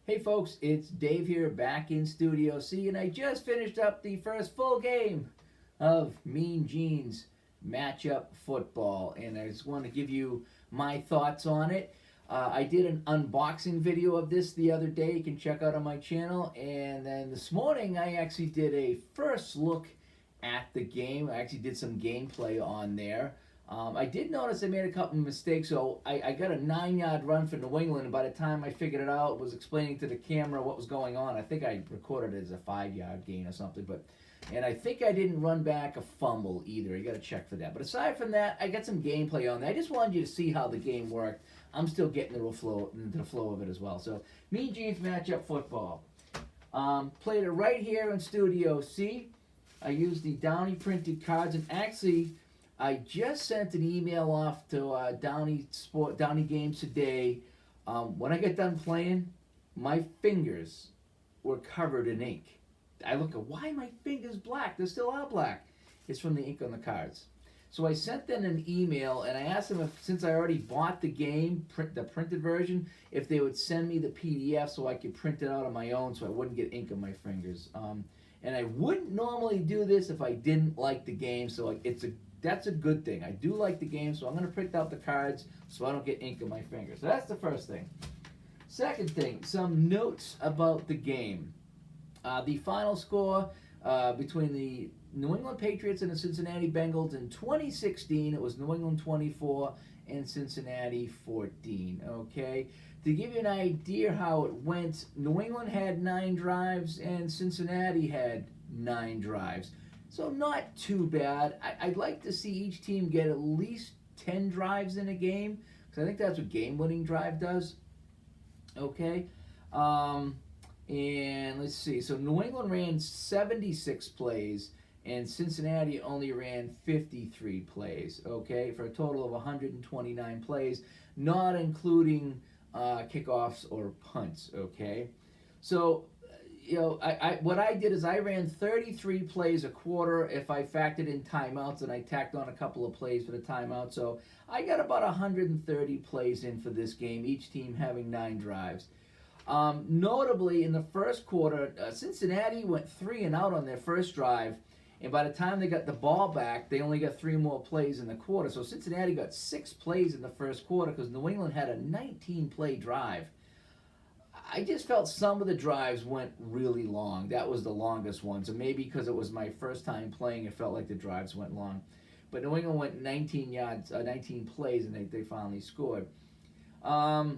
Hey folks, it's Dave here back in Studio C, and I just finished up the first full game of Mean Gene's matchup football, and I just want to give you my thoughts on it. I did an unboxing video of this the other day, you can check out on my channel, and then this morning I actually did a first look at the game. I actually did some gameplay on there. I did notice I made a couple mistakes, so I got a 9-yard run for New England, and by the time I figured it out, was explaining to the camera what was going on. I think I recorded it as a 5-yard gain or something, and I think I didn't run back a fumble either. You got to check for that. But aside from that, I got some gameplay on there. I just wanted you to see how the game worked. I'm still getting into the flow of it as well. So, Mean Gene's matchup football. Played it right here in Studio C. I used the Downey printed cards, and actually, I just sent an email off to Downey Games today. When I got done playing, my fingers were covered in ink. I look at why my fingers black. They still are black. It's from the ink on the cards. So I sent them an email and I asked them if, since I already bought the game, the printed version, if they would send me the PDF so I could print it out on my own so I wouldn't get ink on my fingers. And I wouldn't normally do this if I didn't like the game. So that's a good thing. I do like the game, so I'm going to print out the cards so I don't get ink on my fingers. So that's the first thing. Second thing, some notes about the game. The final score between the New England Patriots and the Cincinnati Bengals in 2016, it was New England 24 and Cincinnati 14. Okay, to give you an idea how it went, New England had 9 drives and Cincinnati had 9 drives. So not too bad. I'd like to see each team get at least 10 drives in a game, because I think that's what game-winning drive does. Okay, and let's see. So New England ran 76 plays, and Cincinnati only ran 53 plays. Okay, for a total of 129 plays, not including kickoffs or punts. Okay, so what I did is I ran 33 plays a quarter if I factored in timeouts, and I tacked on a couple of plays for the timeout. So I got about 130 plays in for this game, each team having 9 drives. Notably, in the first quarter, Cincinnati went 3 and out on their first drive, and by the time they got the ball back, they only got 3 more plays in the quarter. So Cincinnati got 6 plays in the first quarter because New England had a 19-play drive. I just felt some of the drives went really long. That was the longest one. So maybe because it was my first time playing, it felt like the drives went long. But New England went 19 plays, and they finally scored. A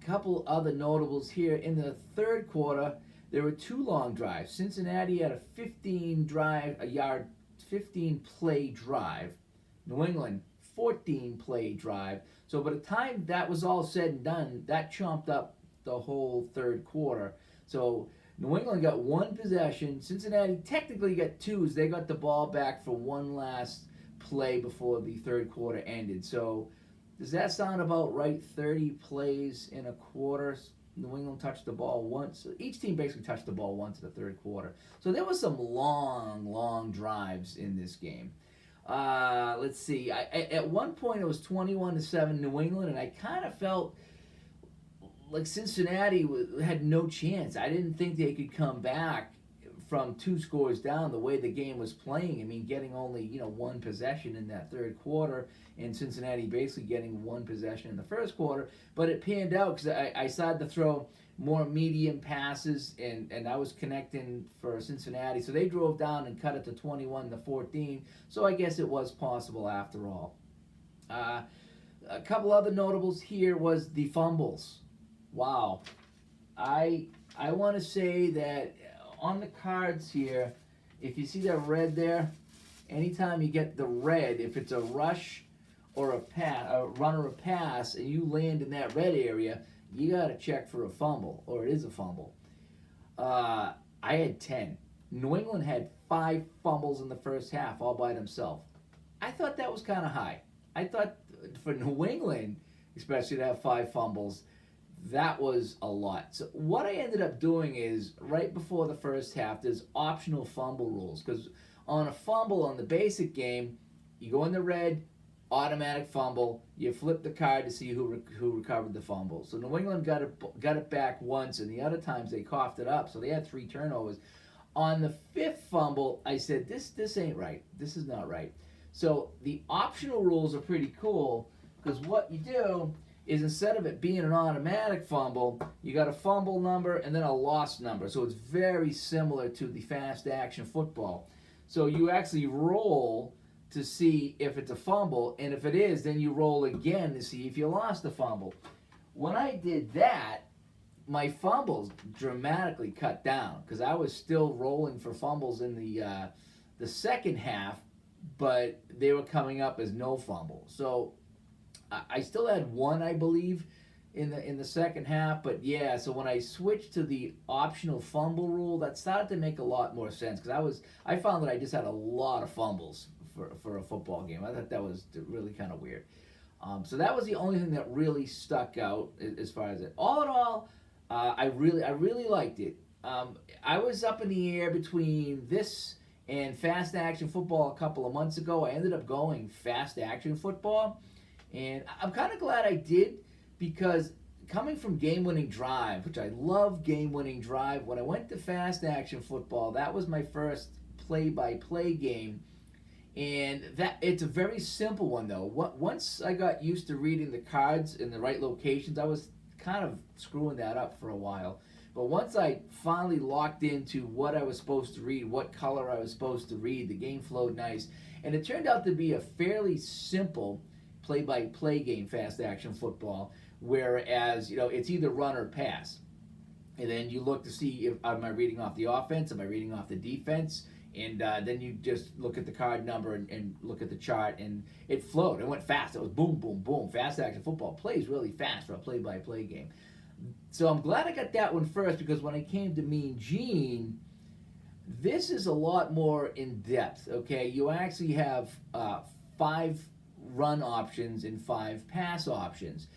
couple other notables here. In the third quarter, there were 2 long drives. Cincinnati had a 15-play drive. New England, 14-play drive. So by the time that was all said and done, that chomped up the whole third quarter. So New England got 1 possession. Cincinnati technically got 2 as they got the ball back for one last play before the third quarter ended. So does that sound about right? 30 plays in a quarter. New England touched the ball once. Each team basically touched the ball once in the third quarter. So there was some long drives in this game. Let's see. At one point it was 21-7 New England, and I kind of felt like Cincinnati had no chance. I didn't think they could come back from 2 scores down the way the game was playing. I mean, getting only 1 possession in that third quarter, and Cincinnati basically getting 1 possession in the first quarter. But it panned out because I started to throw more medium passes, and I was connecting for Cincinnati. So they drove down and cut it to 21-14. So I guess it was possible after all. A couple other notables here was the fumbles. Wow. I want to say that on the cards here, if you see that red there, anytime you get the red, if it's a rush or a run or a pass, and you land in that red area, you got to check for a fumble, or it is a fumble. I had 10. New England had 5 fumbles in the first half all by themselves. I thought that was kind of high. I thought for New England, especially to have 5 fumbles, that was a lot. So what I ended up doing is, right before the first half, there's optional fumble rules. Because on a fumble on the basic game, you go in the red, automatic fumble. You flip the card to see who recovered the fumble. So New England got it back once, and the other times they coughed it up. So they had 3 turnovers. On the 5th fumble, I said, this ain't right. This is not right. So the optional rules are pretty cool, because what you do is, instead of it being an automatic fumble, you got a fumble number and then a loss number. So it's very similar to the fast action football. So you actually roll to see if it's a fumble, and if it is, then you roll again to see if you lost the fumble. When I did that, my fumbles dramatically cut down, because I was still rolling for fumbles in the second half, but they were coming up as no fumble. So I still had one, I believe, in the second half. But yeah, so when I switched to the optional fumble rule, that started to make a lot more sense, because I found that I just had a lot of fumbles for a football game. I thought that was really kind of weird. So that was the only thing that really stuck out as far as it. All in all, I really liked it. I was up in the air between this and fast action football a couple of months ago. I ended up going fast action football, and I'm kind of glad I did, because coming from game-winning drive, which I love game-winning drive, when I went to fast action football, that was my first play-by-play game. And that it's a very simple one, though. Once I got used to reading the cards in the right locations, I was kind of screwing that up for a while. But once I finally locked into what I was supposed to read, what color I was supposed to read, the game flowed nice. And it turned out to be a fairly simple play-by-play game, fast action football, whereas, it's either run or pass. And then you look to see, am I reading off the offense, am I reading off the defense? And then you just look at the card number and look at the chart, and it flowed. It went fast. It was boom, boom, boom. Fast action football plays really fast for a play-by-play game. So I'm glad I got that one first, because when I came to Mean Gene, this is a lot more in depth. Okay, you actually have 5 run options and 5 pass options.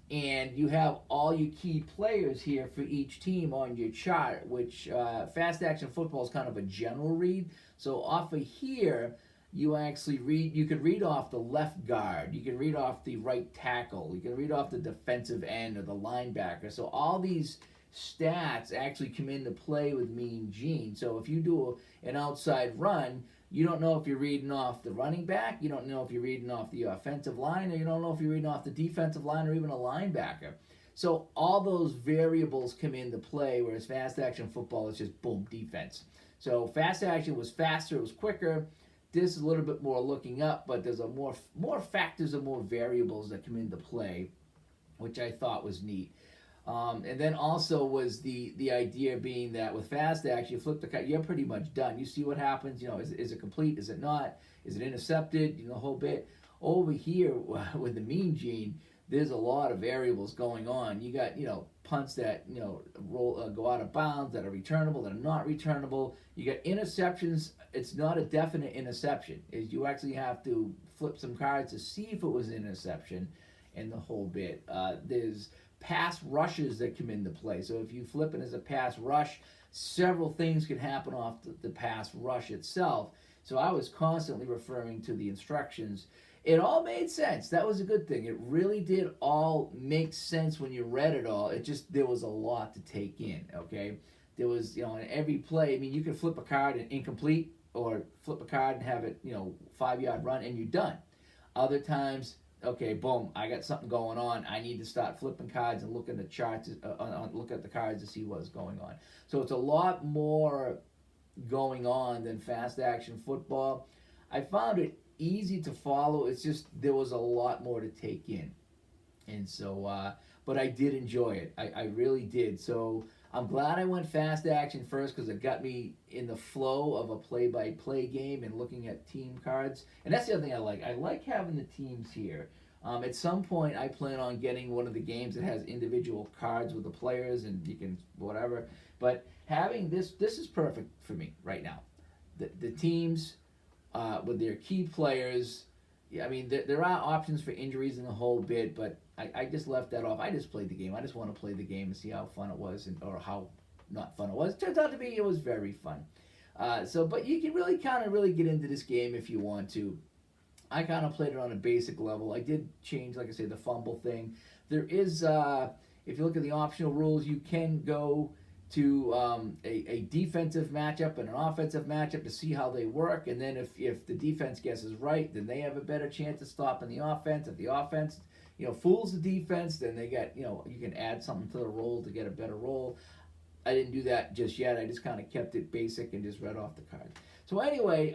And you have all your key players here for each team on your chart, which fast action football is kind of a general read. So off of here, you could read off the left guard, you can read off the right tackle, you can read off the defensive end or the linebacker. So all these stats actually come into play with Mean Gene. So if you do an outside run, you don't know if you're reading off the running back, you don't know if you're reading off the offensive line, or you don't know if you're reading off the defensive line or even a linebacker. So all those variables come into play, whereas fast action football is just boom, defense. So fast action was faster, it was quicker. This is a little bit more looking up, but there's more factors and more variables that come into play, which I thought was neat. And then also was the idea being that with fast action, you flip the card, you're pretty much done. You see what happens, is it complete, is it not, is it intercepted, the whole bit. Over here with the Mean Gene, there's a lot of variables going on. You got, punts that, roll, go out of bounds, that are returnable, that are not returnable. You got interceptions. It's not a definite interception. You actually have to flip some cards to see if it was an interception, and the whole bit. There's pass rushes that come into play. So if you flip it as a pass rush, several things can happen off the pass rush itself. So I was constantly referring to the instructions. It all made sense. That was a good thing. It really did all make sense when you read it all. There was a lot to take in, okay? There was, in every play, you could flip a card and incomplete, or flip a card and have it, 5-yard run, and you're done. Other times, okay, boom, I got something going on. I need to start flipping cards and look at the charts, look at the cards to see what's going on. So it's a lot more going on than fast action football. I found it easy to follow. It's just there was a lot more to take in. And so, but I did enjoy it. I really did. So I'm glad I went fast action first, because it got me in the flow of a play-by-play game and looking at team cards. And that's the other thing I like. I like having the teams here. At some point, I plan on getting one of the games that has individual cards with the players, and you can whatever. But having this is perfect for me right now. The teams with their key players. Yeah, there are options for injuries and the whole bit, but I just left that off. I just played the game. I just want to play the game and see how fun it was, or how not fun it was. Turns out to be, it was very fun. But you can really kind of really get into this game if you want to. I kind of played it on a basic level. I did change, like I say, the fumble thing. There is, if you look at the optional rules, you can go to a defensive matchup and an offensive matchup to see how they work. And then if the defense guesses right, then they have a better chance of stopping the offense. If the offense, fools the defense, then they get, you can add something to the roll to get a better roll. I didn't do that just yet. I just kind of kept it basic and just read off the card. So anyway,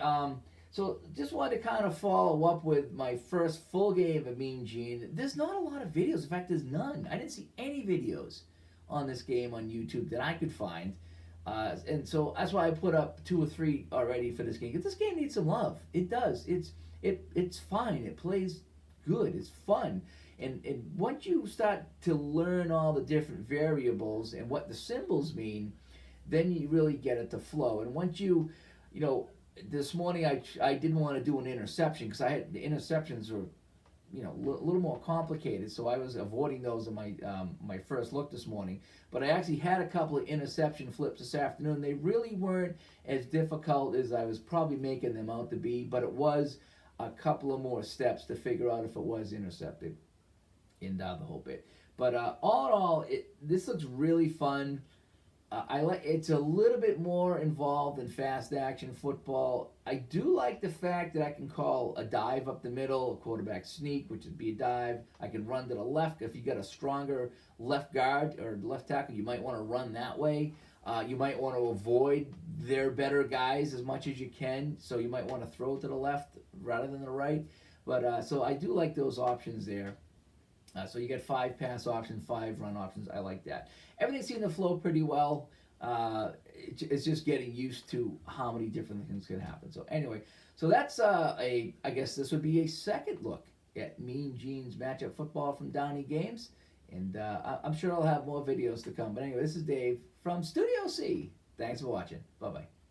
so just wanted to kind of follow up with my first full game of Mean Gene. There's not a lot of videos. In fact, there's none. I didn't see any videos on this game on YouTube that I could find. And so that's why I put up 2 or 3 already for this game. Because this game needs some love. It does. It's fine. It plays good. It's fun. And once you start to learn all the different variables and what the symbols mean, then you really get it to flow. And once this morning I didn't want to do an interception because the interceptions were, a little more complicated. So I was avoiding those in my first look this morning. But I actually had a couple of interception flips this afternoon. They really weren't as difficult as I was probably making them out to be, but it was a couple of more steps to figure out if it was intercepted in the whole bit. But all in all, this looks really fun. It's a little bit more involved in fast action football. I do like the fact that I can call a dive up the middle, a quarterback sneak, which would be a dive. I can run to the left. If you got a stronger left guard or left tackle, you might want to run that way. You might want to avoid their better guys as much as you can, so you might want to throw to the left rather than the right. But so I do like those options there. So you get 5 pass options, 5 run options. I like that. Everything seemed to flow pretty well. It's just getting used to how many different things can happen. So anyway, so that's I guess this would be a second look at Mean Gene's matchup football from Downey Games. And I'm sure I'll have more videos to come. But anyway, this is Dave from Studio C. Thanks for watching. Bye-bye.